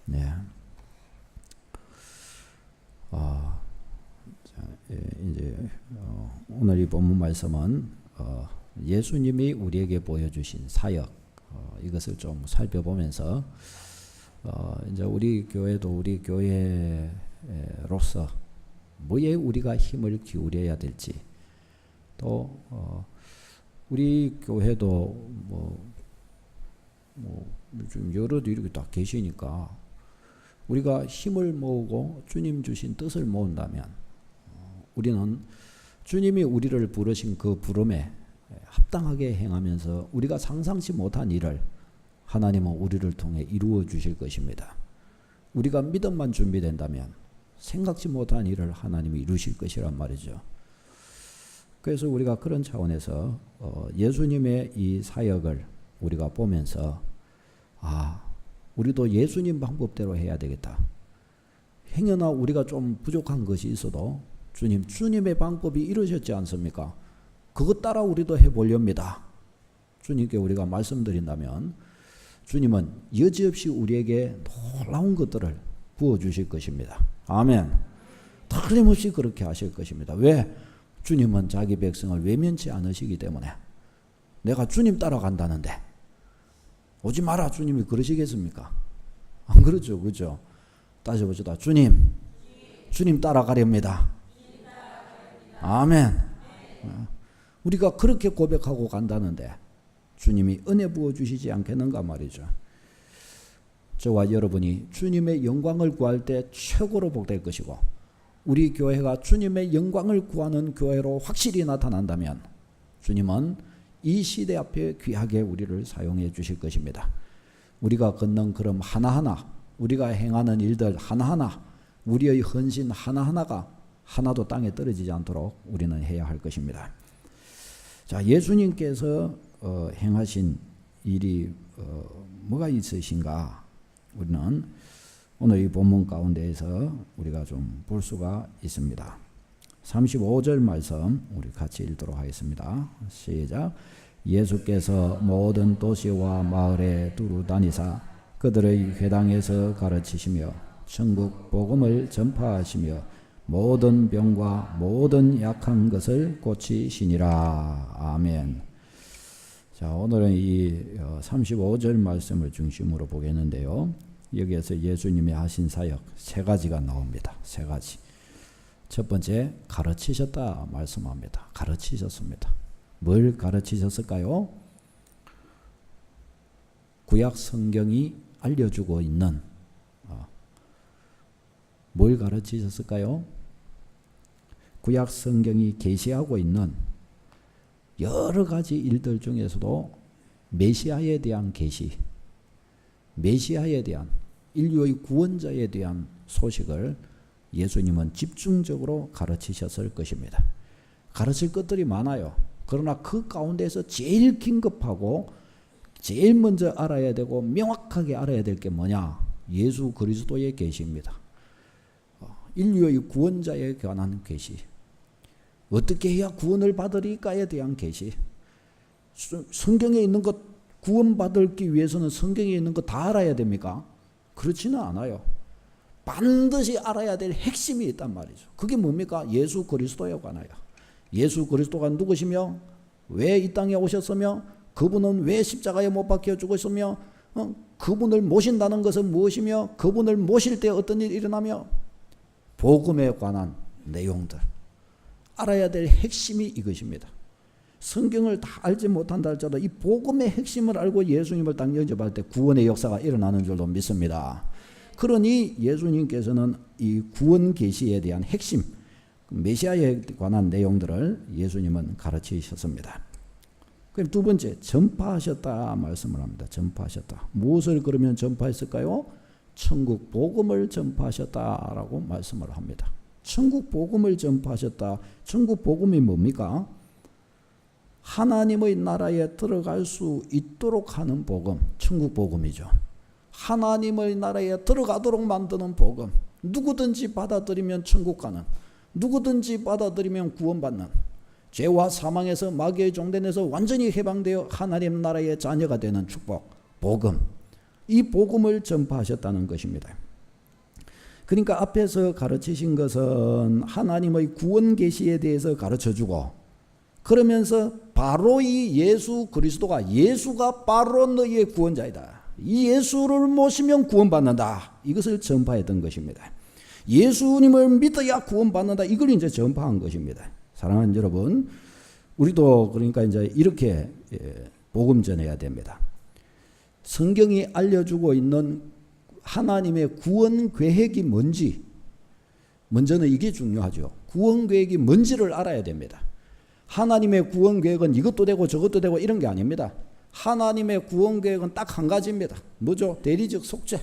네. 이제 오늘 이 본문 말씀은 예수님이 우리에게 보여주신 사역, 이것을 좀 살펴보면서 이제 우리 교회도 우리 교회로서 뭐에 우리가 힘을 기울여야 될지, 또 우리 교회도 좀 여러도 이렇게 다 계시니까 우리가 힘을 모으고 주님 주신 뜻을 모은다면 우리는 주님이 우리를 부르신 그 부름에 합당하게 행하면서 우리가 상상치 못한 일을 하나님은 우리를 통해 이루어 주실 것입니다. 우리가 믿음만 준비된다면 생각지 못한 일을 하나님이 이루실 것이란 말이죠. 그래서 우리가 그런 차원에서 예수님의 이 사역을 우리가 보면서 우리도 예수님 방법대로 해야 되겠다. 행여나 우리가 좀 부족한 것이 있어도 주님의 방법이 이루어졌지 않습니까? 그것 따라 우리도 해보렵니다. 주님께 우리가 말씀드린다면 주님은 여지없이 우리에게 놀라운 것들을 부어주실 것입니다. 아멘. 틀림없이 그렇게 하실 것입니다. 왜? 주님은 자기 백성을 외면치 않으시기 때문에. 내가 주님 따라간다는데 오지 마라 주님이 그러시겠습니까? 안 그렇죠, 그죠? 따져보시다. 주님 따라가렵니다. 아멘. 우리가 그렇게 고백하고 간다는데 주님이 은혜 부어주시지 않겠는가 말이죠. 저와 여러분이 주님의 영광을 구할 때 최고로 복될 것이고, 우리 교회가 주님의 영광을 구하는 교회로 확실히 나타난다면 주님은 이 시대 앞에 귀하게 우리를 사용해 주실 것입니다. 우리가 걷는 걸음 하나하나, 우리가 행하는 일들 하나하나, 우리의 헌신 하나하나가 하나도 땅에 떨어지지 않도록 우리는 해야 할 것입니다. 자, 예수님께서 행하신 일이 뭐가 있으신가? 우리는 오늘 이 본문 가운데에서 우리가 좀 볼 수가 있습니다. 35절 말씀 우리 같이 읽도록 하겠습니다. 시작. 예수께서 모든 도시와 마을에 두루 다니사 그들의 회당에서 가르치시며 천국 복음을 전파하시며 모든 병과 모든 약한 것을 고치시니라. 아멘. 자, 오늘은 이 35절 말씀을 중심으로 보겠는데요. 여기에서 예수님이 하신 사역 세 가지가 나옵니다. 세 가지. 첫 번째, 가르치셨다 말씀합니다. 가르치셨습니다. 뭘 가르치셨을까요? 구약 성경이 알려주고 있는 뭘 가르치셨을까요? 구약 성경이 계시하고 있는 여러 가지 일들 중에서도 메시아에 대한 계시, 메시아에 대한 인류의 구원자에 대한 소식을 예수님은 집중적으로 가르치셨을 것입니다. 가르칠 것들이 많아요. 그러나 그 가운데서 제일 긴급하고 제일 먼저 알아야 되고 명확하게 알아야 될 게 뭐냐? 예수 그리스도의 계시입니다. 인류의 구원자에 관한 계시, 어떻게 해야 구원을 받으리까에 대한 계시. 성경에 있는 것 구원받기 위해서는 성경에 있는 것 다 알아야 됩니까? 그렇지는 않아요. 반드시 알아야 될 핵심이 있단 말이죠. 그게 뭡니까? 예수 그리스도에 관하여. 예수 그리스도가 누구시며 왜 이 땅에 오셨으며 그분은 왜 십자가에 못 박혀 죽으셨으며 그분을 모신다는 것은 무엇이며 그분을 모실 때 어떤 일이 일어나며 복음에 관한 내용들 알아야 될 핵심이 이것입니다. 성경을 다 알지 못한다 할지라도 이 복음의 핵심을 알고 예수님을 딱 영접할 때 구원의 역사가 일어나는 줄로 믿습니다. 그러니 예수님께서는 이 구원 계시에 대한 핵심, 메시아에 관한 내용들을 예수님은 가르치셨습니다. 그럼 두 번째, 전파하셨다 말씀을 합니다. 전파하셨다. 무엇을 그러면 전파했을까요? 천국 복음을 전파하셨다라고 말씀을 합니다. 천국 복음을 전파하셨다. 천국 복음이 뭡니까? 하나님의 나라에 들어갈 수 있도록 하는 복음, 천국 복음이죠. 하나님의 나라에 들어가도록 만드는 복음. 누구든지 받아들이면 천국 가는, 누구든지 받아들이면 구원받는, 죄와 사망에서 마귀의 종된에서 완전히 해방되어 하나님 나라의 자녀가 되는 축복, 복음. 이 복음을 전파하셨다는 것입니다. 그러니까 앞에서 가르치신 것은 하나님의 구원 계시에 대해서 가르쳐주고, 그러면서 바로 이 예수 그리스도가, 예수가 바로 너희의 구원자이다, 이 예수를 모시면 구원받는다, 이것을 전파했던 것입니다. 예수님을 믿어야 구원받는다, 이걸 이제 전파한 것입니다. 사랑하는 여러분, 우리도 그러니까 이제 이렇게 복음 전해야 됩니다. 성경이 알려주고 있는 하나님의 구원 계획이 뭔지, 먼저는 이게 중요하죠. 구원 계획이 뭔지를 알아야 됩니다. 하나님의 구원 계획은 이것도 되고 저것도 되고 이런 게 아닙니다. 하나님의 구원 계획은 딱 한 가지입니다. 뭐죠? 대리적 속죄.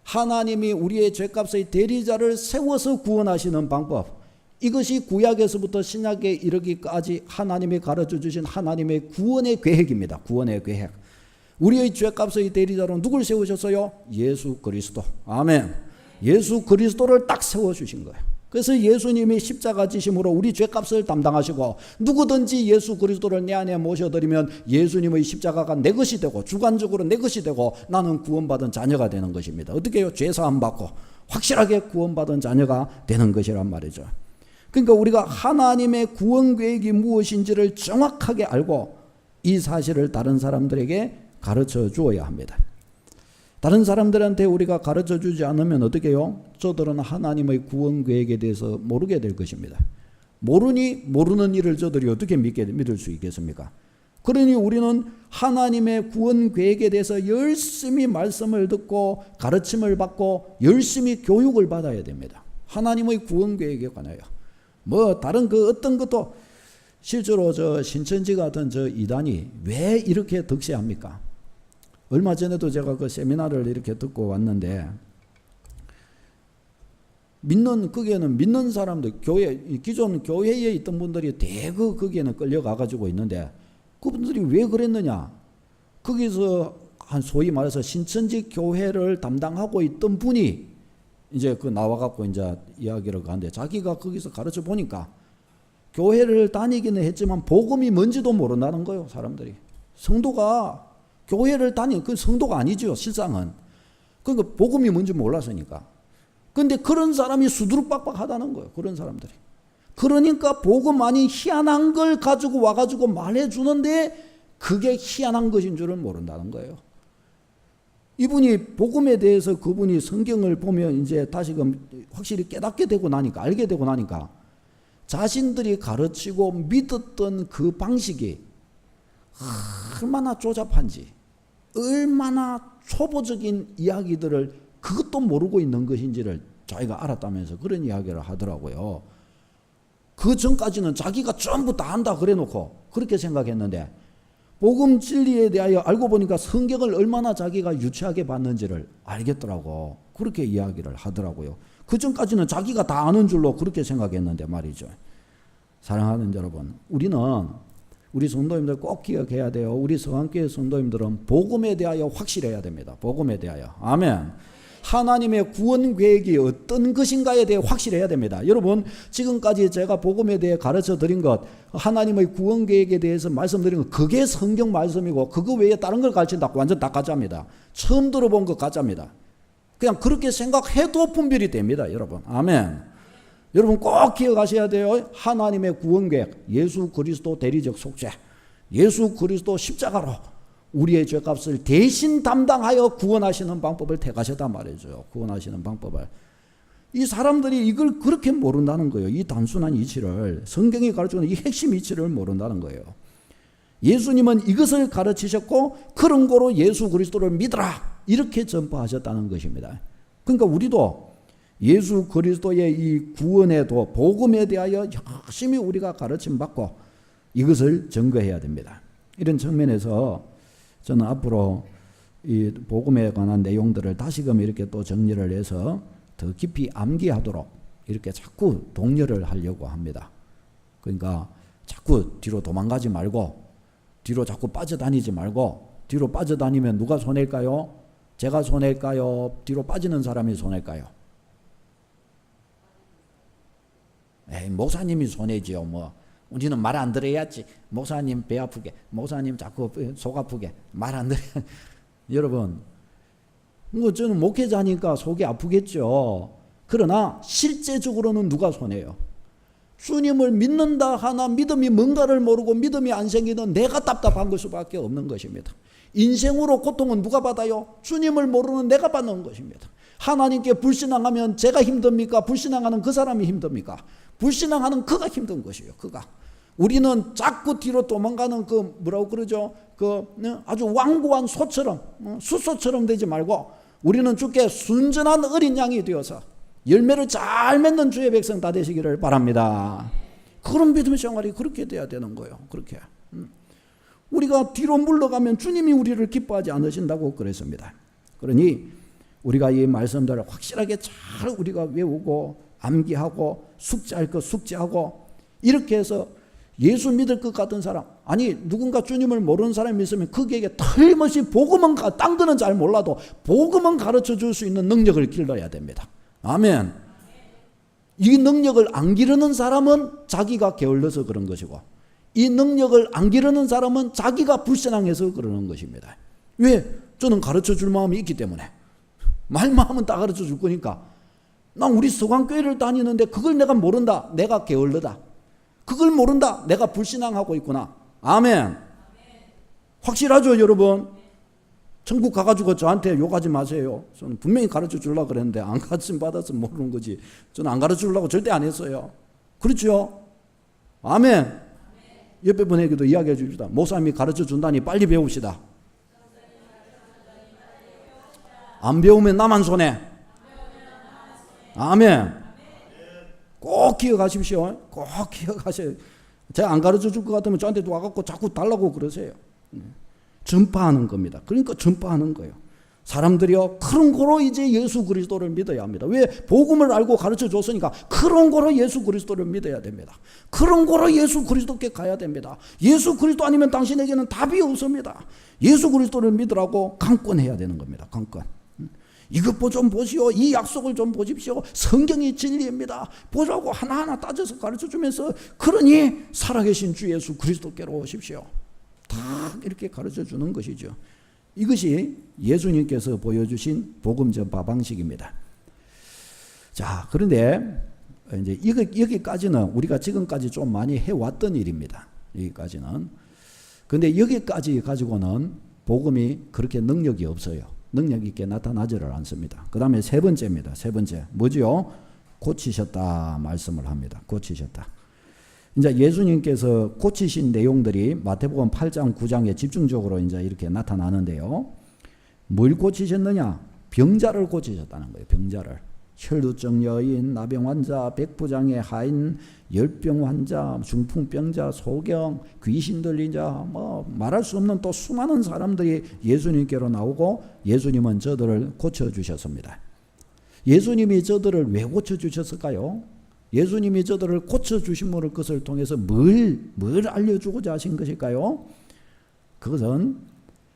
하나님이 우리의 죄값의 대리자를 세워서 구원하시는 방법, 이것이 구약에서부터 신약에 이르기까지 하나님이 가르쳐 주신 하나님의 구원의 계획입니다. 구원의 계획. 우리의 죄값의 대리자로 누굴 세우셨어요? 예수 그리스도. 아멘. 예수 그리스도를 딱 세워주신 거예요. 그래서 예수님이 십자가 지심으로 우리 죄값을 담당하시고, 누구든지 예수 그리스도를 내 안에 모셔드리면 예수님의 십자가가 내 것이 되고 주관적으로 내 것이 되고 나는 구원받은 자녀가 되는 것입니다. 어떻게 해요? 죄사함 받고 확실하게 구원받은 자녀가 되는 것이란 말이죠. 그러니까 우리가 하나님의 구원 계획이 무엇인지를 정확하게 알고 이 사실을 다른 사람들에게 가르쳐 주어야 합니다. 다른 사람들한테 우리가 가르쳐 주지 않으면 어떻게 해요? 저들은 하나님의 구원 계획에 대해서 모르게 될 것입니다. 모르니 모르는 일을 저들이 어떻게 믿을 수 있겠습니까? 그러니 우리는 하나님의 구원 계획에 대해서 열심히 말씀을 듣고 가르침을 받고 열심히 교육을 받아야 됩니다. 하나님의 구원 계획에 관하여. 뭐 다른 그 어떤 것도, 실제로 저 신천지 같은 저 이단이 왜 이렇게 득세합니까? 얼마 전에도 제가 그 세미나를 이렇게 듣고 왔는데, 거기에는 믿는 사람들, 기존 교회에 있던 분들이 대거 거기에는 끌려가가지고 있는데, 그분들이 왜 그랬느냐? 거기서 소위 말해서 신천지 교회를 담당하고 있던 분이 이제 그 나와갖고 이제 이야기를 하는데, 자기가 거기서 가르쳐 보니까 교회를 다니기는 했지만 복음이 뭔지도 모른다는 거예요, 사람들이. 성도가 교회를 그 성도가 아니죠, 실상은. 그러니까 복음이 뭔지 몰랐으니까. 근데 그런 사람이 수두룩박박하다는 거예요, 그런 사람들이. 그러니까 복음 아닌 희한한 걸 가지고 와가지고 말해주는데 그게 희한한 것인 줄은 모른다는 거예요. 이분이 복음에 대해서 그분이 성경을 보면 이제 다시금 확실히 깨닫게 되고 나니까, 알게 되고 나니까 자신들이 가르치고 믿었던 그 방식이 얼마나 조잡한지, 얼마나 초보적인 이야기들을 그것도 모르고 있는 것인지를 자기가 알았다면서 그런 이야기를 하더라고요. 그 전까지는 자기가 전부 다 안다 그래 놓고 그렇게 생각했는데, 복음 진리에 대하여 알고 보니까 성경을 얼마나 자기가 유치하게 봤는지를 알겠더라고. 그렇게 이야기를 하더라고요. 그 전까지는 자기가 다 아는 줄로 그렇게 생각했는데 말이죠. 사랑하는 여러분, 우리 성도님들 꼭 기억해야 돼요. 우리 서강교회 성도님들은 복음에 대하여 확실해야 됩니다. 복음에 대하여. 아멘. 하나님의 구원 계획이 어떤 것인가에 대해 확실해야 됩니다. 여러분, 지금까지 제가 복음에 대해 가르쳐 드린 것, 하나님의 구원 계획에 대해서 말씀드린 것, 그게 성경 말씀이고 그거 외에 다른 걸 가르친다 완전 다 가짜입니다. 처음 들어본 것 가짜입니다. 그냥 그렇게 생각해도 분별이 됩니다, 여러분. 아멘. 여러분 꼭 기억하셔야 돼요. 하나님의 구원 계획, 예수 그리스도 대리적 속죄, 예수 그리스도 십자가로 우리의 죄값을 대신 담당하여 구원하시는 방법을 택하셨단 말이죠. 구원하시는 방법을. 이 사람들이 이걸 그렇게 모른다는 거예요. 이 단순한 이치를, 성경이 가르치는 이 핵심 이치를 모른다는 거예요. 예수님은 이것을 가르치셨고 그런 거로 예수 그리스도를 믿어라, 이렇게 전파하셨다는 것입니다. 그러니까 우리도 예수 그리스도의 이 구원에도 복음에 대하여 열심히 우리가 가르침 받고 이것을 증거해야 됩니다. 이런 측면에서 저는 앞으로 이 복음에 관한 내용들을 다시금 이렇게 또 정리를 해서 더 깊이 암기하도록 이렇게 자꾸 독려를 하려고 합니다. 그러니까 자꾸 뒤로 도망가지 말고, 뒤로 자꾸 빠져다니지 말고, 뒤로 빠져다니면 누가 손해일까요? 제가 손해일까요? 뒤로 빠지는 사람이 손해일까요? 목사님이 손해지요. 뭐 우리는 말 안 들어야지. 목사님 배 아프게, 목사님 자꾸 속 아프게 말 안 들어야. 여러분, 뭐 저는 목회자니까 속이 아프겠죠. 그러나 실제적으로는 누가 손해요? 주님을 믿는다 하나 믿음이 뭔가를 모르고 믿음이 안 생기는 내가 답답한 것 수밖에 없는 것입니다. 인생으로 고통은 누가 받아요? 주님을 모르는 내가 받는 것입니다. 하나님께 불신앙하면 제가 힘듭니까? 불신앙하는 그 사람이 힘듭니까? 불신앙하는 그가 힘든 것이에요. 그가. 우리는 자꾸 뒤로 도망가는 그 뭐라고 그러죠? 그 아주 완고한 소처럼 숫소처럼 되지 말고 우리는 주께 순전한 어린 양이 되어서 열매를 잘 맺는 주의 백성 다 되시기를 바랍니다. 그런 믿음의 생활이 그렇게 돼야 되는 거예요. 그렇게. 우리가 뒤로 물러가면 주님이 우리를 기뻐하지 않으신다고 그랬습니다. 그러니 우리가 이 말씀들을 확실하게 잘 우리가 외우고 암기하고 숙제할 것 숙제하고 이렇게 해서 예수 믿을 것 같은 사람, 아니 누군가 주님을 모르는 사람이 있으면 그에게 틀림없이 복음은 딴 거는 잘 몰라도 복음은 가르쳐 줄 수 있는 능력을 길러야 됩니다. 아멘. 이 능력을 안 기르는 사람은 자기가 게을러서 그런 것이고 이 능력을 안 기르는 사람은 자기가 불신앙해서 그러는 것입니다. 왜? 저는 가르쳐 줄 마음이 있기 때문에. 말만 하면 다 가르쳐 줄 거니까. 난 우리 서강교회를 다니는데 그걸 내가 모른다. 내가 게을러다. 그걸 모른다. 내가 불신앙하고 있구나. 아멘. 확실하죠, 여러분? 천국 가가지고 저한테 욕하지 마세요. 저는 분명히 가르쳐 주려고 그랬는데 안 가르침 받아서 모르는 거지. 저는 안 가르쳐 주려고 절대 안 했어요. 그렇죠? 아멘. 옆에 분에게도 이야기해 줍시다. 목사님이 가르쳐 준다니 빨리 배웁시다. 안 배우면 나만 손해. 아멘. 꼭 기억하십시오. 꼭 기억하세요. 제가 안 가르쳐 줄 것 같으면 저한테 와갖고 자꾸 달라고 그러세요. 전파하는 겁니다. 그러니까 전파하는 거예요. 사람들이요, 그런 거로 이제 예수 그리스도를 믿어야 합니다. 왜? 복음을 알고 가르쳐 줬으니까 그런 거로 예수 그리스도를 믿어야 됩니다. 그런 거로 예수 그리스도께 가야 됩니다. 예수 그리스도 아니면 당신에게는 답이 없습니다. 예수 그리스도를 믿으라고 강권해야 되는 겁니다. 강권. 이것 좀 보시오. 이 약속을 좀 보십시오. 성경이 진리입니다. 보자고 하나하나 따져서 가르쳐 주면서 그러니 살아계신 주 예수 그리스도께로 오십시오. 다 이렇게 가르쳐 주는 것이죠. 이것이 예수님께서 보여주신 복음 전파 방식입니다. 자, 그런데 이제 여기까지는 우리가 지금까지 좀 많이 해왔던 일입니다. 여기까지는. 근데 여기까지 가지고는 복음이 그렇게 능력이 없어요. 능력 있게 나타나지를 않습니다. 그 다음에 세 번째입니다. 세 번째. 뭐지요? 고치셨다 말씀을 합니다. 고치셨다. 이제 예수님께서 고치신 내용들이 마태복음 8장, 9장에 집중적으로 이제 이렇게 나타나는데요. 뭘 고치셨느냐? 병자를 고치셨다는 거예요. 병자를. 혈루증 여인, 나병 환자, 백부장의 하인, 열병 환자, 중풍병자, 소경, 귀신 들린 자, 뭐 말할 수 없는 또 수많은 사람들이 예수님께로 나오고 예수님은 저들을 고쳐주셨습니다. 예수님이 저들을 왜 고쳐주셨을까요? 예수님이 저들을 고쳐주신 것을 통해서 뭘 알려주고자 하신 것일까요? 그것은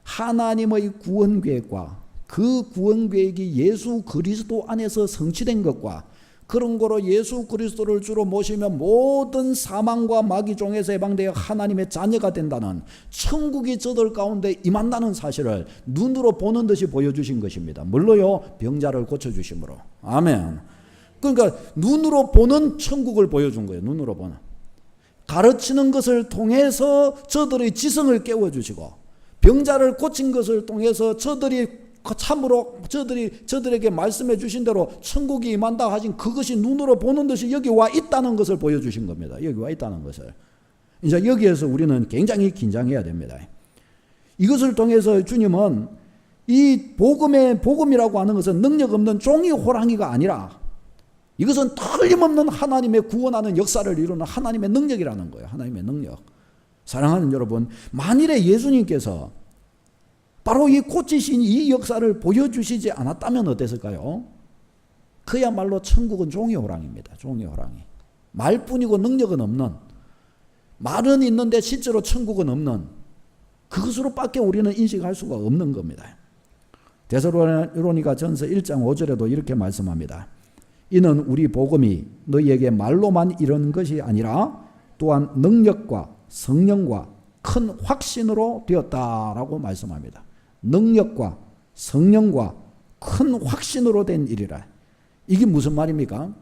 하나님의 구원계획과 그 구원계획이 예수 그리스도 안에서 성취된 것과 그런 거로 예수 그리스도를 주로 모시면 모든 사망과 마귀 종에서 해방되어 하나님의 자녀가 된다는 천국이 저들 가운데 임한다는 사실을 눈으로 보는 듯이 보여주신 것입니다. 뭘로요? 병자를 고쳐주심으로. 아멘. 그러니까 눈으로 보는 천국을 보여준 거예요. 눈으로 보는. 가르치는 것을 통해서 저들의 지성을 깨워주시고 병자를 고친 것을 통해서 저들이 참으로 저들에게 말씀해 주신 대로 천국이 임한다 하신 그것이 눈으로 보는 듯이 여기 와 있다는 것을 보여주신 겁니다. 여기 와 있다는 것을. 이제 여기에서 우리는 굉장히 긴장해야 됩니다. 이것을 통해서 주님은 이 복음이라고 하는 것은 능력 없는 종이 호랑이가 아니라 이것은 틀림없는 하나님의 구원하는 역사를 이루는 하나님의 능력이라는 거예요. 하나님의 능력. 사랑하는 여러분, 만일에 예수님께서 바로 이 고치신 이 역사를 보여주시지 않았다면 어땠을까요? 그야말로 천국은 종이 호랑이입니다. 종이 호랑이. 말뿐이고 능력은 없는, 말은 있는데 실제로 천국은 없는, 그것으로밖에 우리는 인식할 수가 없는 겁니다. 데살로니가 전서 1장 5절에도 이렇게 말씀합니다. 이는 우리 복음이 너희에게 말로만 이런 것이 아니라 또한 능력과 성령과 큰 확신으로 되었다라고 말씀합니다. 능력과 성령과 큰 확신으로 된 일이라. 이게 무슨 말입니까?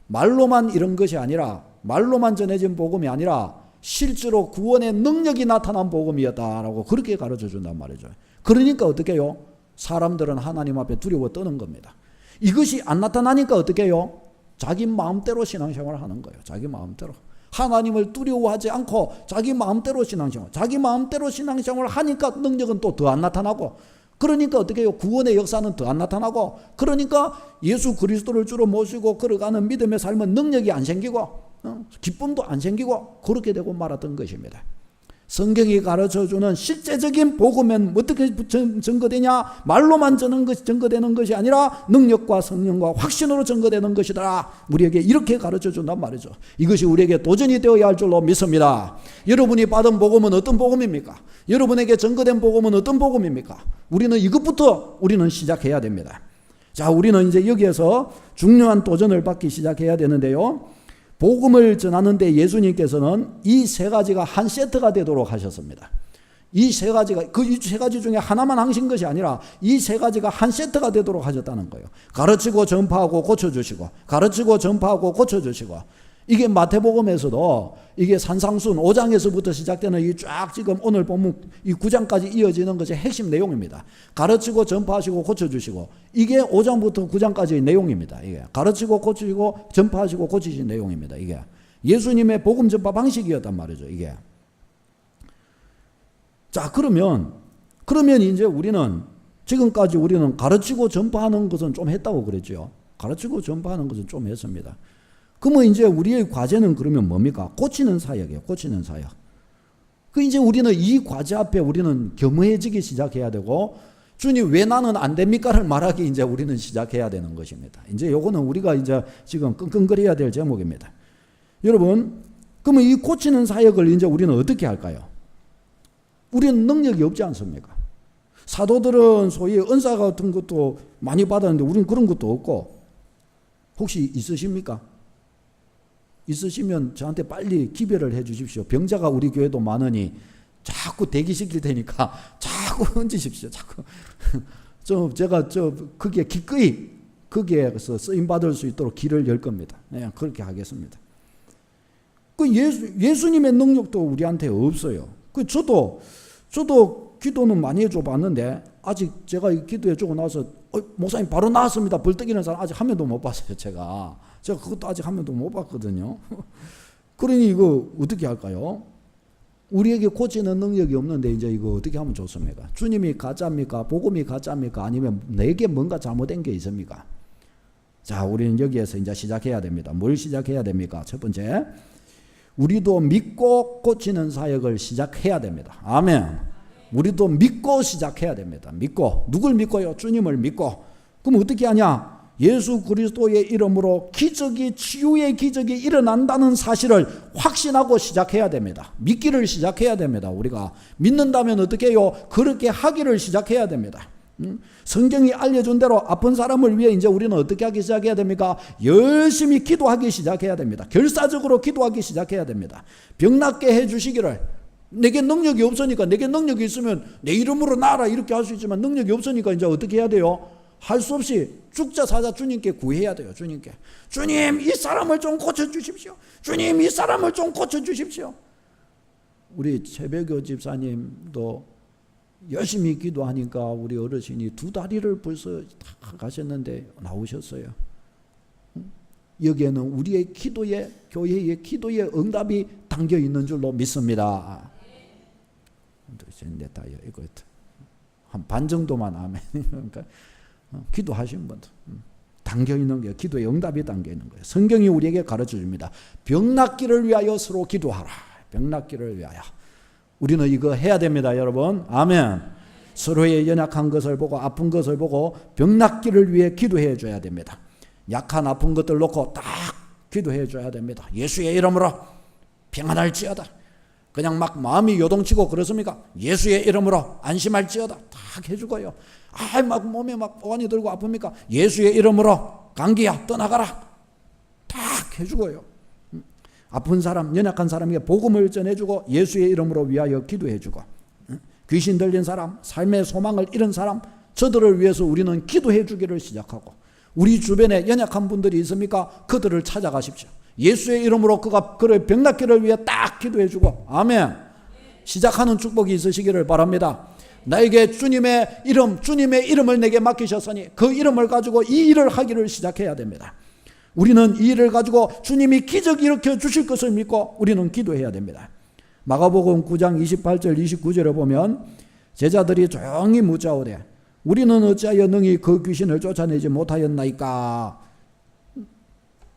말로만 이런 것이 아니라, 말로만 전해진 복음이 아니라 실제로 구원의 능력이 나타난 복음이었다라고 그렇게 가르쳐 준단 말이죠. 그러니까 어떻게 해요? 사람들은 하나님 앞에 두려워 떠는 겁니다. 이것이 안 나타나니까 어떻게 해요? 자기 마음대로 신앙생활을 하는 거예요. 자기 마음대로. 하나님을 두려워하지 않고 자기 마음대로 신앙생활. 자기 마음대로 신앙생활을 하니까 능력은 또 더 안 나타나고, 그러니까 어떻게 해요? 구원의 역사는 더 안 나타나고, 그러니까 예수 그리스도를 주로 모시고 걸어가는 믿음의 삶은 능력이 안 생기고, 기쁨도 안 생기고, 그렇게 되고 말았던 것입니다. 성경이 가르쳐주는 실제적인 복음은 어떻게 증거되냐? 말로만 증거되는 것이 아니라 능력과 성령과 확신으로 증거되는 것이다. 우리에게 이렇게 가르쳐준단 말이죠. 이것이 우리에게 도전이 되어야 할 줄로 믿습니다. 여러분이 받은 복음은 어떤 복음입니까? 여러분에게 증거된 복음은 어떤 복음입니까? 우리는 이것부터 우리는 시작해야 됩니다. 자, 우리는 이제 여기에서 중요한 도전을 받기 시작해야 되는데요. 복음을 전하는데 예수님께서는 이 세 가지가 한 세트가 되도록 하셨습니다. 이 세 가지가, 그 세 가지 중에 하나만 하신 것이 아니라 이 세 가지가 한 세트가 되도록 하셨다는 거예요. 가르치고 전파하고 고쳐주시고, 가르치고 전파하고 고쳐주시고. 이게 마태복음에서도 이게 산상순 5장에서부터 시작되는 이 쫙 지금 오늘 본문 이 9장까지 이어지는 것이 핵심 내용입니다. 가르치고 전파하시고 고쳐주시고, 이게 5장부터 9장까지의 내용입니다. 이게 가르치고 고치시고 전파하시고 고치신 내용입니다. 이게 예수님의 복음 전파 방식이었단 말이죠. 이게. 자, 그러면 이제 우리는 지금까지 우리는 가르치고 전파하는 것은 좀 했다고 그랬죠. 가르치고 전파하는 것은 좀 했습니다. 그러면 이제 우리의 과제는 그러면 뭡니까? 고치는 사역이에요. 고치는 사역. 그 이제 우리는 이 과제 앞에 우리는 겸허해지기 시작해야 되고, 주님 왜 나는 안 됩니까를 말하기 이제 우리는 시작해야 되는 것입니다. 이제 요거는 우리가 이제 지금 끙끙거려야 될 제목입니다. 여러분, 그러면 이 고치는 사역을 이제 우리는 어떻게 할까요? 우리는 능력이 없지 않습니까? 사도들은 소위 은사 같은 것도 많이 받았는데 우리는 그런 것도 없고, 혹시 있으십니까? 있으시면 저한테 빨리 기별을 해 주십시오. 병자가 우리 교회도 많으니 자꾸 대기시킬 테니까 자꾸 얹으십시오. 자꾸. 제가 그게 기꺼이 거기에서 쓰임받을 수 있도록 길을 열 겁니다. 네, 그렇게 하겠습니다. 예수님의 능력도 우리한테 없어요. 저도 기도는 많이 해줘 봤는데, 아직 제가 기도해 주고 나서, 목사님 바로 나왔습니다. 벌떡이는 사람 아직 한 명도 못 봤어요. 제가 그것도 아직 한 명도 못 봤거든요. 그러니 이거 어떻게 할까요? 우리에게 고치는 능력이 없는데 이제 이거 어떻게 하면 좋습니까? 주님이 가짜입니까? 복음이 가짜입니까? 아니면 내게 뭔가 잘못된 게 있습니까? 자, 우리는 여기에서 이제 시작해야 됩니다. 뭘 시작해야 됩니까? 첫 번째, 우리도 믿고 고치는 사역을 시작해야 됩니다. 아멘. 우리도 믿고 시작해야 됩니다. 믿고. 누굴 믿고요? 주님을 믿고. 그럼 어떻게 하냐? 예수 그리스도의 이름으로 치유의 기적이 일어난다는 사실을 확신하고 시작해야 됩니다. 믿기를 시작해야 됩니다. 우리가 믿는다면 어떻게 해요? 그렇게 하기를 시작해야 됩니다. 성경이 알려준 대로 아픈 사람을 위해 이제 우리는 어떻게 하기 시작해야 됩니까? 열심히 기도하기 시작해야 됩니다. 결사적으로 기도하기 시작해야 됩니다. 병 낫게 해주시기를. 내게 능력이 없으니까, 내게 능력이 있으면 내 이름으로 나아라 이렇게 할 수 있지만, 능력이 없으니까 이제 어떻게 해야 돼요? 할 수 없이 죽자 사자 주님께 구해야 돼요. 주님께. 주님, 이 사람을 좀 고쳐주십시오. 주님, 이 사람을 좀 고쳐주십시오. 우리 최배교 집사님도 열심히 기도하니까 우리 어르신이 2다리를 벌써 다 가셨는데 나오셨어요. 여기에는 우리의 기도에, 교회의 기도에 응답이 담겨 있는 줄로 믿습니다. 이거 한 반 정도만 아멘. 그러니까 기도하신 분들 담겨 있는 게 기도의 응답이 담겨 있는 거예요. 성경이 우리에게 가르쳐 줍니다. 병 낫기를 위하여 서로 기도하라. 병 낫기를 위하여. 우리는 이거 해야 됩니다, 여러분. 아멘. 서로의 연약한 것을 보고 아픈 것을 보고 병 낫기를 위해 기도해 줘야 됩니다. 약한 아픈 것들 놓고 딱 기도해 줘야 됩니다. 예수의 이름으로 평안할지어다. 그냥 막 마음이 요동치고 그렇습니까? 예수의 이름으로 안심할지어다. 딱 해주고요. 막 몸에 막 오한이 들고 아픕니까? 예수의 이름으로 감기야 떠나가라. 딱 해주고요. 아픈 사람, 연약한 사람에게 복음을 전해주고 예수의 이름으로 위하여 기도해주고, 귀신 들린 사람, 삶의 소망을 잃은 사람 저들을 위해서 우리는 기도해 주기를 시작하고, 우리 주변에 연약한 분들이 있습니까? 그들을 찾아가십시오. 예수의 이름으로 그를 병낫기를 위해 딱 기도해 주고, 아멘. 시작하는 축복이 있으시기를 바랍니다. 나에게 주님의 이름을 내게 맡기셨으니 그 이름을 가지고 이 일을 하기를 시작해야 됩니다. 우리는 이 일을 가지고 주님이 기적 일으켜 주실 것을 믿고 우리는 기도해야 됩니다. 마가복음 9장 28절 29절에 보면 제자들이 조용히 묻자오되 우리는 어찌하여 능히 그 귀신을 쫓아내지 못하였나이까.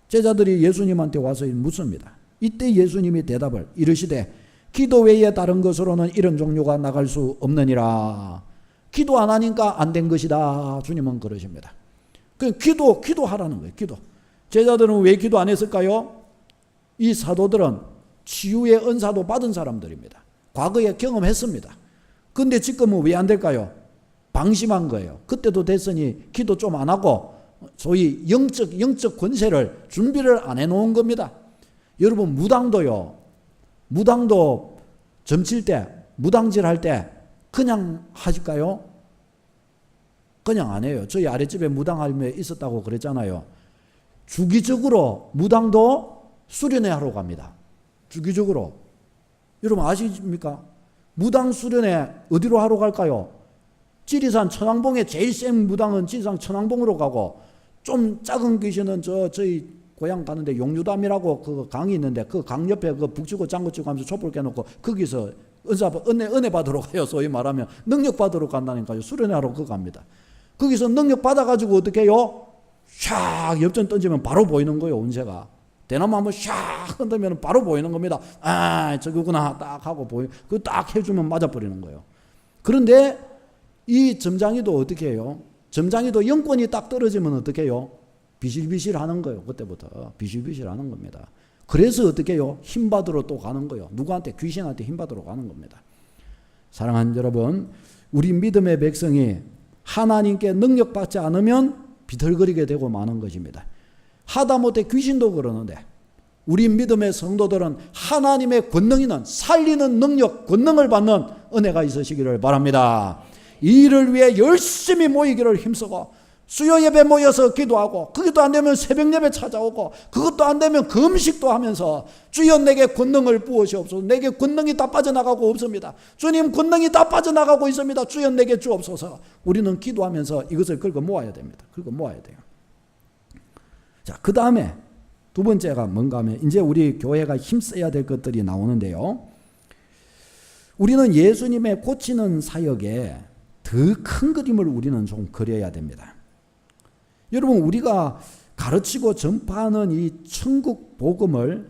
제자들이 예수님한테 와서 묻습니다. 이때 예수님이 대답을 이르시되 기도 외에 다른 것으로는 이런 종류가 나갈 수 없느니라. 기도 안 하니까 안 된 것이다. 주님은 그러십니다. 기도하라는 거예요. 기도. 제자들은 왜 기도 안 했을까요? 이 사도들은 치유의 은사도 받은 사람들입니다. 과거에 경험했습니다. 근데 지금은 왜 안 될까요? 방심한 거예요. 그때도 됐으니 기도 좀 안 하고 소위 영적 권세를 준비를 안 해놓은 겁니다. 여러분 무당도 점칠 때 무당질 할 때 그냥 하실까요? 그냥 안 해요. 저희 아랫집에 무당할매 있었다고 그랬잖아요. 주기적으로 무당도 수련회 하러 갑니다. 주기적으로. 여러분 아십니까? 무당 수련회 어디로 하러 갈까요? 지리산 천왕봉에 제일 센 무당은 지리산 천왕봉으로 가고, 좀 작은 귀신은 저희 고향 가는데 용유담이라고 그 강이 있는데 그 강 옆에 그 북치고 장구치고 하면서 촛불 깨놓고 거기서 은혜 받으러 가요. 소위 말하면 능력 받으러 간다니까요. 수련회 하러 그거 갑니다. 거기서 능력 받아가지고 어떻게 해요? 샥 엽전 던지면 바로 보이는 거예요. 운세가. 대나무 한번 샥 흔들면 바로 보이는 겁니다. 아 저거구나 딱 하고 그거 딱 해주면 맞아버리는 거예요. 그런데 이 점장이도 어떻게 해요? 점장이도 영권이 딱 떨어지면 어떻게 해요? 비실비실 하는 거예요. 그때부터 비실비실 하는 겁니다. 그래서 어떻게 해요? 힘 받으러 또 가는 거예요. 누구한테? 귀신한테 힘 받으러 가는 겁니다. 사랑하는 여러분, 우리 믿음의 백성이 하나님께 능력받지 않으면 비틀거리게 되고 마는 것입니다. 하다못해 귀신도 그러는데 우리 믿음의 성도들은 하나님의 권능 있는 살리는 능력, 권능을 받는 은혜가 있으시기를 바랍니다. 이 일을 위해 열심히 모이기를 힘쓰고 수요 예배 모여서 기도하고, 그것도 안 되면 새벽 예배 찾아오고, 그것도 안 되면 금식도 하면서 주여 내게 권능을 부으시옵소서. 내게 권능이 다 빠져나가고 없습니다. 주님 권능이 다 빠져나가고 있습니다. 주여 내게 주옵소서. 우리는 기도하면서 이것을 긁어 모아야 됩니다. 긁어 모아야 돼요. 자, 그 다음에 두 번째가 뭔가 하면 이제 우리 교회가 힘써야 될 것들이 나오는데요. 우리는 예수님의 고치는 사역에 더 큰 그림을 우리는 좀 그려야 됩니다. 여러분, 우리가 가르치고 전파하는 이 천국 복음을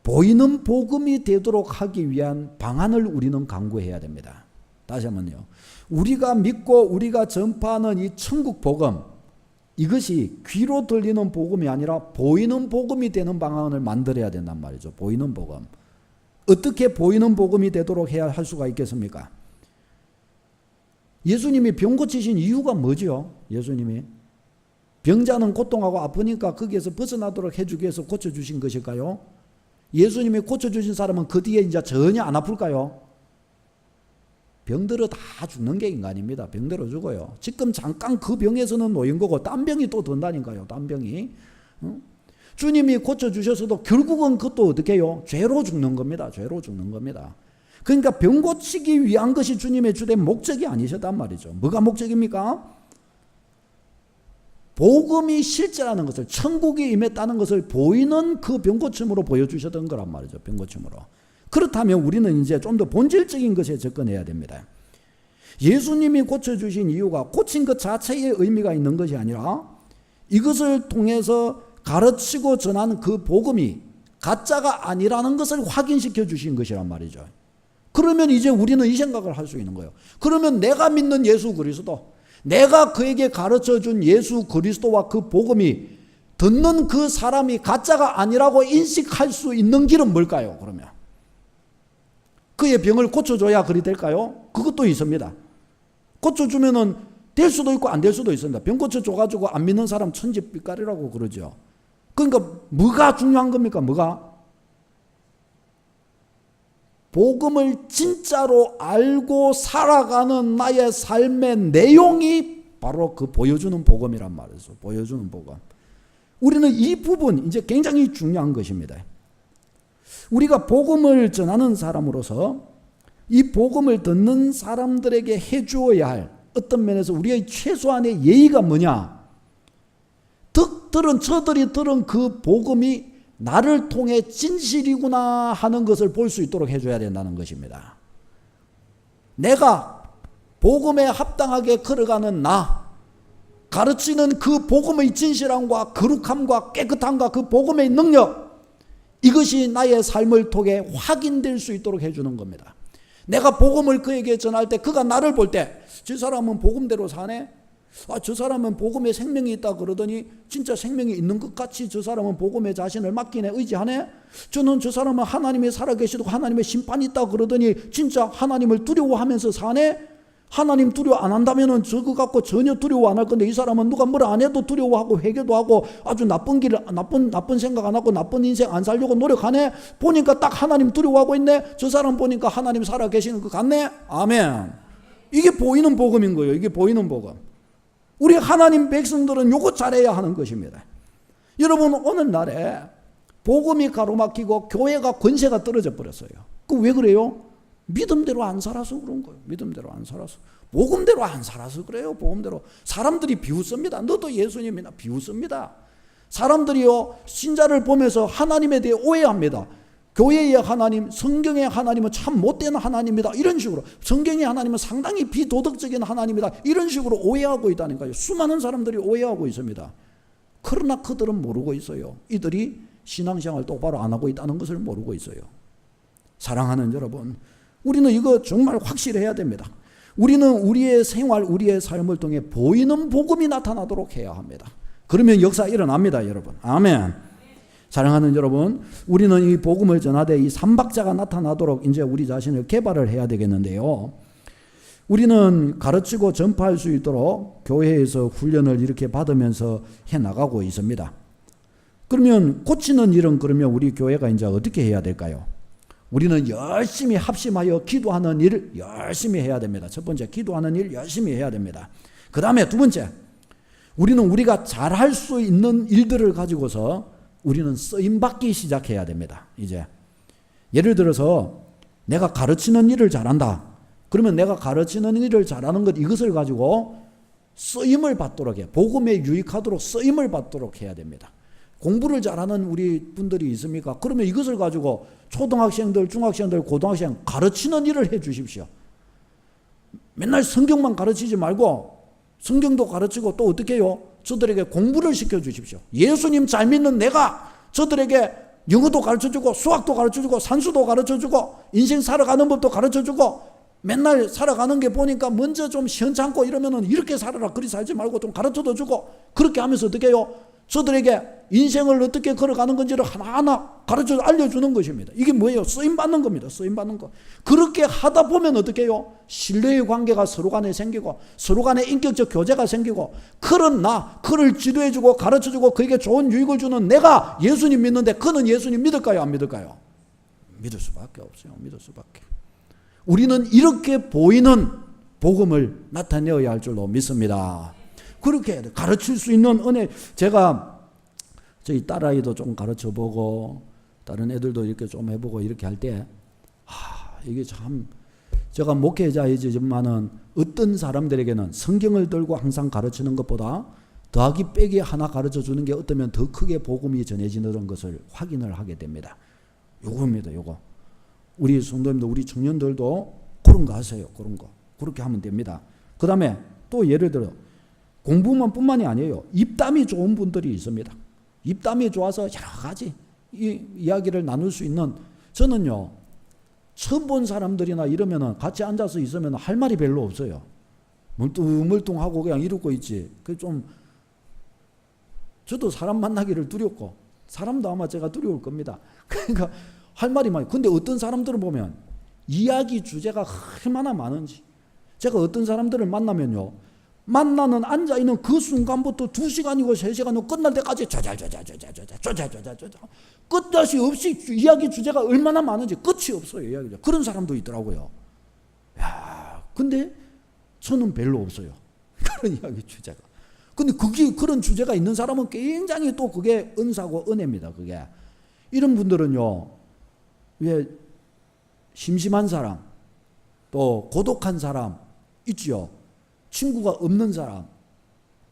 보이는 복음이 되도록 하기 위한 방안을 우리는 강구해야 됩니다. 다시 한번요. 우리가 믿고 우리가 전파하는 이 천국 복음, 이것이 귀로 들리는 복음이 아니라 보이는 복음이 되는 방안을 만들어야 된단 말이죠. 보이는 복음. 어떻게 보이는 복음이 되도록 해야 할 수가 있겠습니까? 예수님이 병 고치신 이유가 뭐죠? 예수님이 병자는 고통하고 아프니까 거기에서 벗어나도록 해주기 위해서 고쳐주신 것일까요? 예수님이 고쳐주신 사람은 그 뒤에 이제 전혀 안 아플까요? 병들어 다 죽는 게 인간입니다. 병들어 죽어요. 지금 잠깐 그 병에서는 놓인 거고 딴 병이 또 든다니까요. 딴 병이. 주님이 고쳐주셨어도 결국은 그것도 어떻게 해요? 죄로 죽는 겁니다. 죄로 죽는 겁니다. 그러니까 병 고치기 위한 것이 주님의 주된 목적이 아니셨단 말이죠. 뭐가 목적입니까? 복음이 실제라는 것을, 천국이 임했다는 것을 보이는 그 병고침으로 보여주셨던 거란 말이죠. 병고침으로. 그렇다면 우리는 이제 좀 더 본질적인 것에 접근해야 됩니다. 예수님이 고쳐주신 이유가 고친 것 자체에 의미가 있는 것이 아니라 이것을 통해서 가르치고 전하는 그 복음이 가짜가 아니라는 것을 확인시켜 주신 것이란 말이죠. 그러면 이제 우리는 이 생각을 할 수 있는 거예요. 그러면 내가 믿는 예수 그리스도, 내가 그에게 가르쳐준 예수 그리스도와 그 복음이 듣는 그 사람이 가짜가 아니라고 인식할 수 있는 길은 뭘까요? 그러면 그의 병을 고쳐줘야 그리 될까요? 그것도 있습니다. 고쳐주면은 될 수도 있고 안 될 수도 있습니다. 병 고쳐줘가지고 안 믿는 사람 천지빛깔이라고 그러죠. 그러니까 뭐가 중요한 겁니까? 뭐가? 복음을 진짜로 알고 살아가는 나의 삶의 내용이 바로 그 보여주는 복음이란 말이죠. 보여주는 복음. 우리는 이 부분 이제 굉장히 중요한 것입니다. 우리가 복음을 전하는 사람으로서 이 복음을 듣는 사람들에게 해주어야 할 어떤 면에서 우리의 최소한의 예의가 뭐냐? 저들이 들은 그 복음이 나를 통해 진실이구나 하는 것을 볼 수 있도록 해줘야 된다는 것입니다. 내가 복음에 합당하게 걸어가는 나, 가르치는 그 복음의 진실함과 거룩함과 깨끗함과 그 복음의 능력, 이것이 나의 삶을 통해 확인될 수 있도록 해주는 겁니다. 내가 복음을 그에게 전할 때 그가 나를 볼 때 저 사람은 복음대로 사네? 저 사람은 복음에 생명이 있다 그러더니 진짜 생명이 있는 것 같이 저 사람은 복음에 자신을 맡기네, 의지하네? 저는 저 사람은 하나님이 살아계시고 하나님의 심판이 있다 그러더니 진짜 하나님을 두려워하면서 사네? 하나님 두려워 안 한다면 저거 갖고 전혀 두려워 안 할 건데 이 사람은 누가 뭐라 안 해도 두려워하고 회개도 하고 아주 나쁜 생각 안 하고 나쁜 인생 안 살려고 노력하네? 보니까 딱 하나님 두려워하고 있네? 저 사람 보니까 하나님 살아계시는 것 같네? 아멘. 이게 보이는 복음인 거예요. 이게 보이는 복음. 우리 하나님 백성들은 요거 잘해야 하는 것입니다. 여러분, 오늘날에 복음이 가로막히고 교회가 권세가 떨어져 버렸어요. 그 왜 그래요? 믿음대로 안 살아서 그런 거예요. 믿음대로 안 살아서. 복음대로 안 살아서 그래요. 복음대로. 사람들이 비웃습니다. 너도 예수님이나 비웃습니다. 사람들이요, 신자를 보면서 하나님에 대해 오해합니다. 교회의 하나님, 성경의 하나님은 참 못된 하나님이다. 이런 식으로. 성경의 하나님은 상당히 비도덕적인 하나님이다. 이런 식으로 오해하고 있다는 거예요. 수많은 사람들이 오해하고 있습니다. 그러나 그들은 모르고 있어요. 이들이 신앙생활 똑바로 안 하고 있다는 것을 모르고 있어요. 사랑하는 여러분, 우리는 이거 정말 확실해야 됩니다. 우리는 우리의 생활, 우리의 삶을 통해 보이는 복음이 나타나도록 해야 합니다. 그러면 역사 일어납니다, 여러분. 아멘. 사랑하는 여러분, 우리는 이 복음을 전하되 이 삼박자가 나타나도록 이제 우리 자신을 개발을 해야 되겠는데요. 우리는 가르치고 전파할 수 있도록 교회에서 훈련을 이렇게 받으면서 해 나가고 있습니다. 그러면 고치는 일은 그러면 우리 교회가 이제 어떻게 해야 될까요? 우리는 열심히 합심하여 기도하는 일을 열심히 해야 됩니다. 첫 번째, 기도하는 일 열심히 해야 됩니다. 그 다음에 두 번째, 우리는 우리가 잘할 수 있는 일들을 가지고서 우리는 쓰임받기 시작해야 됩니다. 이제 예를 들어서 내가 가르치는 일을 잘한다. 그러면 내가 가르치는 일을 잘하는 것, 이것을 가지고 쓰임을 받도록 해. 복음에 유익하도록 쓰임을 받도록 해야 됩니다. 공부를 잘하는 우리 분들이 있습니까? 그러면 이것을 가지고 초등학생들, 중학생들, 고등학생 가르치는 일을 해 주십시오. 맨날 성경만 가르치지 말고 성경도 가르치고 또 어떻게 해요? 저들에게 공부를 시켜 주십시오. 예수님 잘 믿는 내가 저들에게 영어도 가르쳐주고 수학도 가르쳐주고 산수도 가르쳐주고 인생 살아가는 법도 가르쳐주고 맨날 살아가는 게 보니까 먼저 좀 시원찮고 이러면은 이렇게 살아라, 그리 살지 말고 좀 가르쳐도 주고, 그렇게 하면서 어떻게 해요? 저들에게 인생을 어떻게 걸어가는 건지를 하나하나 가르쳐 알려주는 것입니다. 이게 뭐예요? 쓰임받는 겁니다. 쓰임받는 거. 그렇게 하다 보면 어떻게 해요? 신뢰의 관계가 서로 간에 생기고 서로 간에 인격적 교제가 생기고, 그런 그를 지도해주고 가르쳐주고 그에게 좋은 유익을 주는 내가 예수님 믿는데 그는 예수님 믿을까요? 안 믿을까요? 믿을 수밖에 없어요. 믿을 수밖에. 우리는 이렇게 보이는 복음을 나타내어야 할 줄로 믿습니다. 그렇게 가르칠 수 있는 은혜, 제가 저희 딸아이도 좀 가르쳐보고 다른 애들도 이렇게 좀 해보고 이렇게 할 때 이게 참, 제가 목회자이지만은 어떤 사람들에게는 성경을 들고 항상 가르치는 것보다 더하기 빼기 하나 가르쳐 주는 게 어떠면 더 크게 복음이 전해지는 것을 확인을 하게 됩니다. 요겁니다. 요거 우리 성도님들, 우리 청년들도 그런 거 하세요. 그런 거 그렇게 하면 됩니다. 그 다음에 또 예를 들어 공부만 뿐만이 아니에요. 입담이 좋은 분들이 있습니다. 입담이 좋아서 여러 가지 이야기를 나눌 수 있는, 저는요, 처음 본 사람들이나 이러면은 같이 앉아서 있으면 할 말이 별로 없어요. 멀뚱멀뚱하고 그냥 이러고 있지. 저도 사람 만나기를 두렵고, 사람도 아마 제가 두려울 겁니다. 그러니까 할 말이 많아요. 근데 어떤 사람들을 보면 이야기 주제가 얼마나 많은지, 제가 어떤 사람들을 만나면요, 만나는 앉아있는 그 순간부터 2시간이고 3시간이고 끝날 때까지 조잘조잘조잘조잘조잘조잘 끝다시 없이 이야기 주제가 얼마나 많은지 끝이 없어요. 이야기죠. 그런 사람도 있더라고요. 야, 근데 저는 별로 없어요. 그런 이야기 주제가. 근데 그런 주제가 있는 사람은 굉장히 또 그게 은사고 은혜입니다. 그게. 이런 분들은요, 왜 심심한 사람, 또 고독한 사람 있지요. 친구가 없는 사람,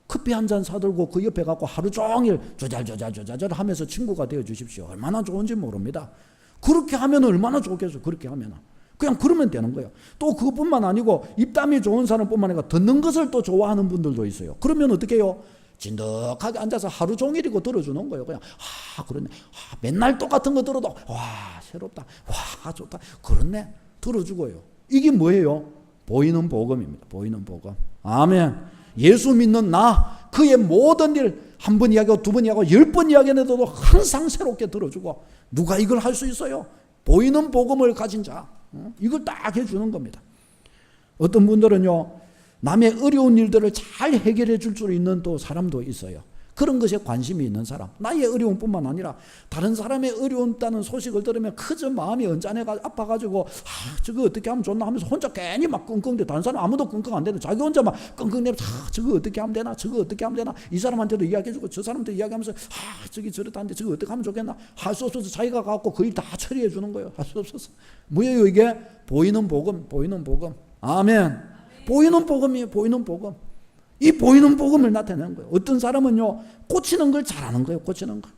커피 한 잔 사들고 그 옆에 갖고 하루 종일 조잘조잘조잘 하면서 친구가 되어 주십시오. 얼마나 좋은지 모릅니다. 그렇게 하면 얼마나 좋겠어요. 그렇게 하면 그냥 그러면 되는 거예요. 또 그뿐만 아니고 입담이 좋은 사람뿐만 아니라 듣는 것을 또 좋아하는 분들도 있어요. 그러면 어떻게 해요? 진득하게 앉아서 하루 종일이고 들어주는 거예요. 그냥 그렇네. 맨날 똑같은 거 들어도 새롭다. 좋다. 그렇네. 들어주고요. 이게 뭐예요? 보이는 복음입니다. 보이는 복음. 아멘. 예수 믿는 나, 그의 모든 일 한 번 이야기하고 2번 이야기하고 10번 이야기해도 항상 새롭게 들어주고. 누가 이걸 할 수 있어요? 보이는 복음을 가진 자. 이걸 딱 해주는 겁니다. 어떤 분들은요, 남의 어려운 일들을 잘 해결해 줄 수 있는 또 사람도 있어요. 그런 것에 관심이 있는 사람. 나의 어려움뿐만 아니라 다른 사람의 어려움다는 소식을 들으면 그저 마음이 언짢아가 아파가지고 저거 어떻게 하면 좋나 하면서 혼자 괜히 막 끙끙대. 다른 사람 아무도 끙끙 안 되는데 자기 혼자 막 끙끙대면서 저거 어떻게 하면 되나, 저거 어떻게 하면 되나, 이 사람한테도 이야기해주고 저 사람한테 이야기하면서 저기 저렇다는데 저거 어떻게 하면 좋겠나, 할 수 없어서 자기가 갖고 그 일 다 처리해 주는 거예요. 할 수 없어서. 뭐예요 이게? 보이는 복음. 보이는 복음. 아멘. 보이는 복음이에요. 보이는 복음. 이 보이는 복음을 나타내는 거예요. 어떤 사람은요, 고치는 걸 잘하는 거예요. 고치는 걸.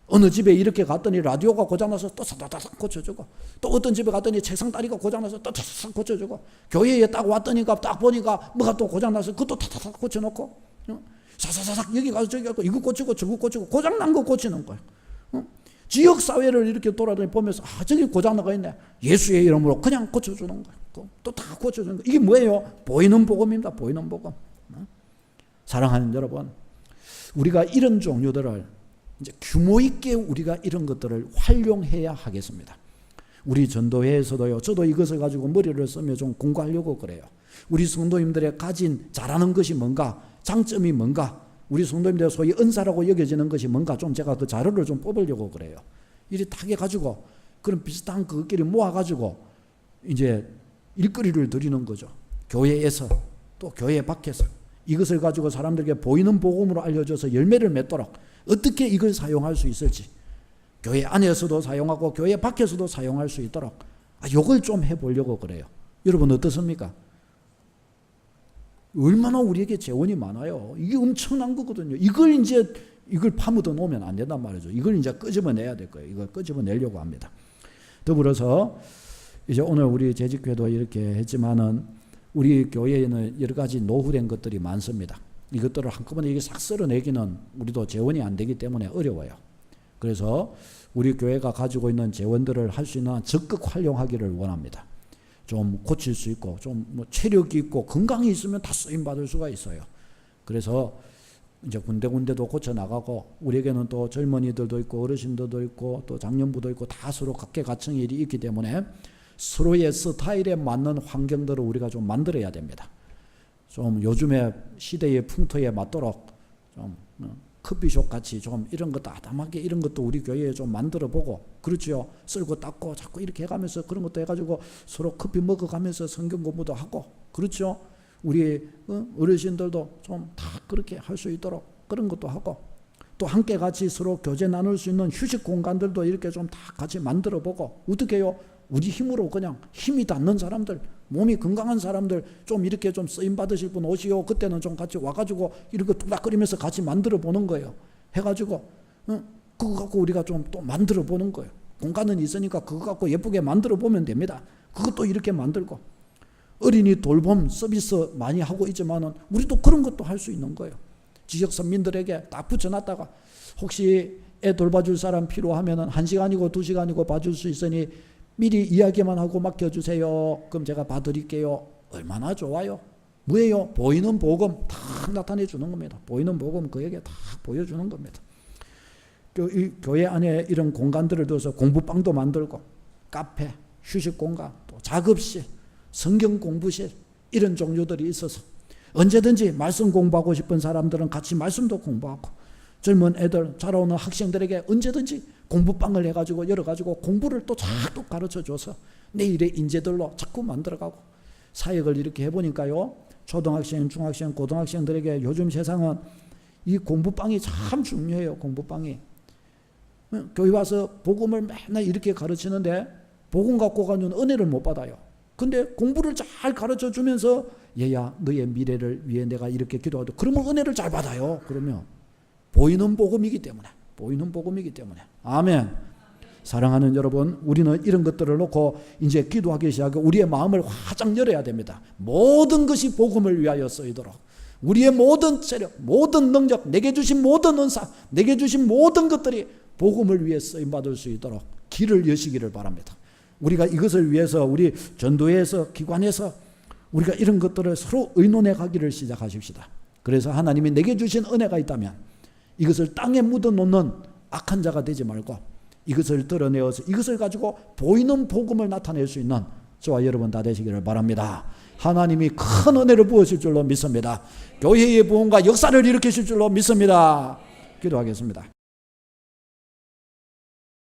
어느 집에 이렇게 갔더니 라디오가 고장나서 또 사다다닥 고쳐주고, 또 어떤 집에 갔더니 책상 다리가 고장나서 또 사다닥 고쳐주고, 교회에 딱 왔더니까 딱 보니까 뭐가 또 고장나서 그것도 타타닥 고쳐놓고, 사사사삭 여기 가서 저기 가서 이거 고치고 저거 고치고 고장난 거 고치는 거예요. 지역사회를 이렇게 돌아다니 보면서 저기 고장나가 있네. 예수의 이름으로 그냥 고쳐주는 거예요. 또 다 고쳐주는 거예요. 이게 뭐예요? 보이는 복음입니다. 보이는 복음. 사랑하는 여러분, 우리가 이런 종류들을 이제 규모 있게 우리가 이런 것들을 활용해야 하겠습니다. 우리 전도회에서도요, 저도 이것을 가지고 머리를 쓰며 좀 공부하려고 그래요. 우리 성도님들의 가진 잘하는 것이 뭔가, 장점이 뭔가, 우리 성도님들 소위 은사라고 여겨지는 것이 뭔가 좀 제가 그 자료를 좀 뽑으려고 그래요. 이리 딱 해가지고 그런 비슷한 그것끼리 모아가지고 이제 일거리를 드리는 거죠. 교회에서 또 교회 밖에서 이것을 가지고 사람들에게 보이는 복음으로 알려줘서 열매를 맺도록 어떻게 이걸 사용할 수 있을지, 교회 안에서도 사용하고 교회 밖에서도 사용할 수 있도록 이걸 좀 해보려고 그래요. 여러분 어떻습니까? 얼마나 우리에게 재원이 많아요. 이게 엄청난 거거든요. 이걸 파묻어 놓으면 안 된단 말이죠. 이걸 이제 끄집어내야 될 거예요. 이걸 끄집어내려고 합니다. 더불어서 이제 오늘 우리 재직회도 이렇게 했지만은 우리 교회에는 여러 가지 노후된 것들이 많습니다. 이것들을 한꺼번에 이게 싹 쓸어내기는 우리도 재원이 안 되기 때문에 어려워요. 그래서 우리 교회가 가지고 있는 재원들을 할 수 있는 한 적극 활용하기를 원합니다. 좀 고칠 수 있고 좀 뭐 체력이 있고 건강이 있으면 다 쓰임 받을 수가 있어요. 그래서 이제 군데군데도 고쳐 나가고, 우리에게는 또 젊은이들도 있고 어르신들도 있고 또 장년부도 있고 다 서로 각계각층이 있기 때문에 서로의 스타일에 맞는 환경들을 우리가 좀 만들어야 됩니다. 좀 요즘의 시대의 풍토에 맞도록 좀 커피숍 같이 좀 이런 것도 아담하게 이런 것도 우리 교회에 좀 만들어 보고, 그렇죠. 쓸고 닦고 자꾸 이렇게 해가면서 그런 것도 해가지고 서로 커피 먹어가면서 성경 공부도 하고, 그렇죠. 우리 어르신들도 좀 다 그렇게 할 수 있도록 그런 것도 하고, 또 함께 같이 서로 교제 나눌 수 있는 휴식 공간들도 이렇게 좀 다 같이 만들어 보고, 어떻게 해요? 우리 힘으로 그냥 힘이 닿는 사람들, 몸이 건강한 사람들 좀 이렇게 좀 쓰임 받으실 분 오시오. 그때는 좀 같이 와가지고 이렇게 뚝딱거리면서 같이 만들어 보는 거예요. 해가지고 그거 갖고 우리가 좀 또 만들어 보는 거예요. 공간은 있으니까 그거 갖고 예쁘게 만들어 보면 됩니다. 그것도 이렇게 만들고, 어린이 돌봄 서비스 많이 하고 있지만은 우리도 그런 것도 할 수 있는 거예요. 지역 선민들에게 딱 붙여놨다가 혹시 애 돌봐줄 사람 필요하면은 1시간이고 2시간이고 봐줄 수 있으니 미리 이야기만 하고 맡겨주세요. 그럼 제가 봐드릴게요. 얼마나 좋아요. 뭐예요? 보이는 복음 다 나타내 주는 겁니다. 보이는 복음 그에게 다 보여주는 겁니다. 교회 안에 이런 공간들을 둬서 공부방도 만들고, 카페, 휴식 공간, 또 작업실, 성경 공부실 이런 종류들이 있어서 언제든지 말씀 공부하고 싶은 사람들은 같이 말씀도 공부하고, 젊은 애들, 자라오는 학생들에게 언제든지 공부방을 해가지고 열어가지고 공부를 또 자꾸 가르쳐줘서 내일의 인재들로 자꾸 만들어가고, 사역을 이렇게 해보니까요, 초등학생, 중학생, 고등학생들에게 요즘 세상은 이 공부방이 참 중요해요. 공부방이. 교회 와서 복음을 맨날 이렇게 가르치는데 복음 갖고 가면 은혜를 못 받아요. 근데 공부를 잘 가르쳐 주면서 얘야 너의 미래를 위해 내가 이렇게 기도하도, 그러면 은혜를 잘 받아요. 그러면 보이는 복음이기 때문에, 보이는 복음이기 때문에. 아멘. 사랑하는 여러분, 우리는 이런 것들을 놓고 이제 기도하기 시작하고 우리의 마음을 화장 열어야 됩니다. 모든 것이 복음을 위하여 쓰이도록, 우리의 모든 체력, 모든 능력, 내게 주신 모든 은사, 내게 주신 모든 것들이 복음을 위해 쓰임받을 수 있도록 길을 여시기를 바랍니다. 우리가 이것을 위해서 우리 전도회에서, 기관에서 우리가 이런 것들을 서로 의논해 가기를 시작하십시다. 그래서 하나님이 내게 주신 은혜가 있다면 이것을 땅에 묻어놓는 악한 자가 되지 말고 이것을 드러내어서 이것을 가지고 보이는 복음을 나타낼 수 있는 저와 여러분 다 되시기를 바랍니다. 하나님이 큰 은혜를 부으실 줄로 믿습니다. 교회의 부흥과 역사를 일으키실 줄로 믿습니다. 기도하겠습니다.